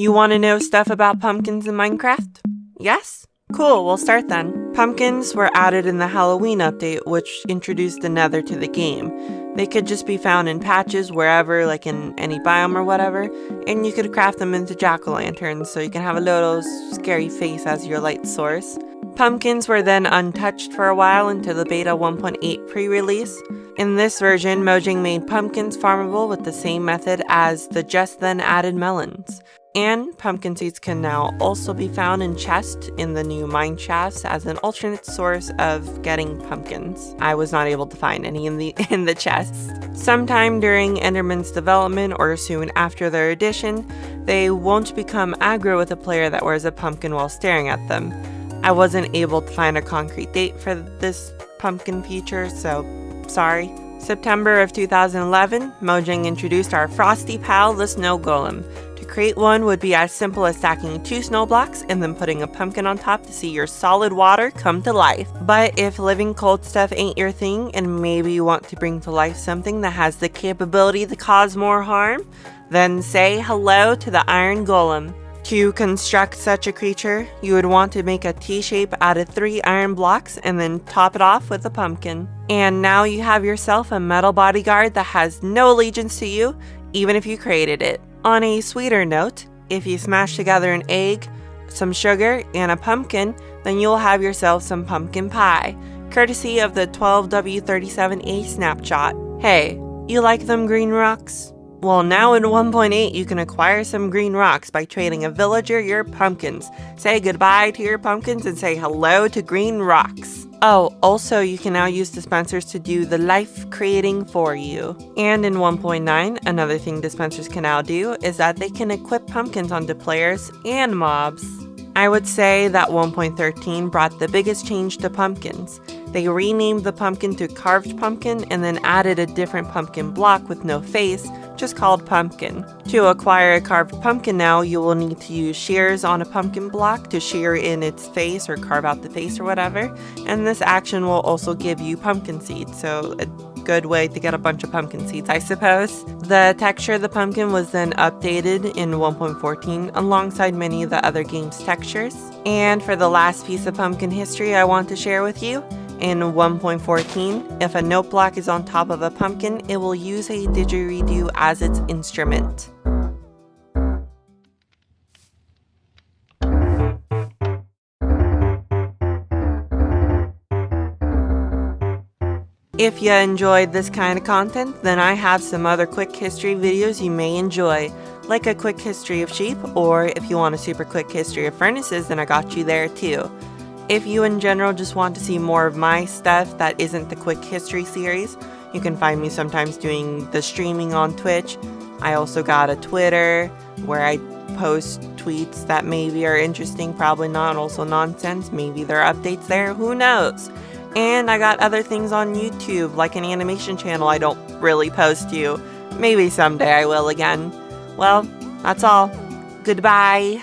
You want to know stuff about pumpkins in Minecraft? Yes? Cool, we'll start then. Pumpkins were added in the Halloween update, which introduced the Nether to the game. They could just be found in patches wherever, like in any biome or whatever, and you could craft them into jack-o'-lanterns so you can have a little scary face as your light source. Pumpkins were then untouched for a while until the beta 1.8 pre-release. In this version, Mojang made pumpkins farmable with the same method as the just then added melons. And pumpkin seeds can now also be found in chests in the new mine shafts as an alternate source of getting pumpkins. I was not able to find any in the chests. Sometime during Enderman's development or soon after their addition, they won't become aggro with a player that wears a pumpkin while staring at them. I wasn't able to find a concrete date for this pumpkin feature, so sorry. September of 2011, Mojang introduced our frosty pal, the snow golem. To create one would be as simple as stacking 2 snow blocks and then putting a pumpkin on top to see your solid water come to life. But if living cold stuff ain't your thing and maybe you want to bring to life something that has the capability to cause more harm, then say hello to the iron golem. To construct such a creature, you would want to make a T-shape out of 3 iron blocks and then top it off with a pumpkin. And now you have yourself a metal bodyguard that has no allegiance to you, even if you created it. On a sweeter note, if you smash together an egg, some sugar, and a pumpkin, then you'll have yourself some pumpkin pie, courtesy of the 12W37A snapshot. Hey, you like them green rocks? Well, now in 1.8, you can acquire some green rocks by trading a villager your pumpkins. Say goodbye to your pumpkins and say hello to green rocks. Oh, also you can now use dispensers to do the life creating for you. And in 1.9, another thing dispensers can now do is that they can equip pumpkins onto players and mobs. I would say that 1.13 brought the biggest change to pumpkins. They renamed the pumpkin to carved pumpkin and then added a different pumpkin block with no face, just called pumpkin. To acquire a carved pumpkin now, you will need to use shears on a pumpkin block to shear in its face or carve out the face or whatever, and this action will also give you pumpkin seeds, so a good way to get a bunch of pumpkin seeds, I suppose. The texture of the pumpkin was then updated in 1.14 alongside many of the other game's textures. And for the last piece of pumpkin history I want to share with you, in 1.14, if a note block is on top of a pumpkin, it will use a didgeridoo as its instrument. If you enjoyed this kind of content, then I have some other quick history videos you may enjoy, like a quick history of sheep, or if you want a super quick history of furnaces, then I got you there too. If you in general just want to see more of my stuff that isn't the quick history series, you can find me sometimes doing the streaming on Twitch. I also got a Twitter where I post tweets that maybe are interesting, probably not, also nonsense. Maybe there are updates there, who knows? And I got other things on YouTube, like an animation channel I don't really post to. Maybe someday I will again. Well, that's all. Goodbye.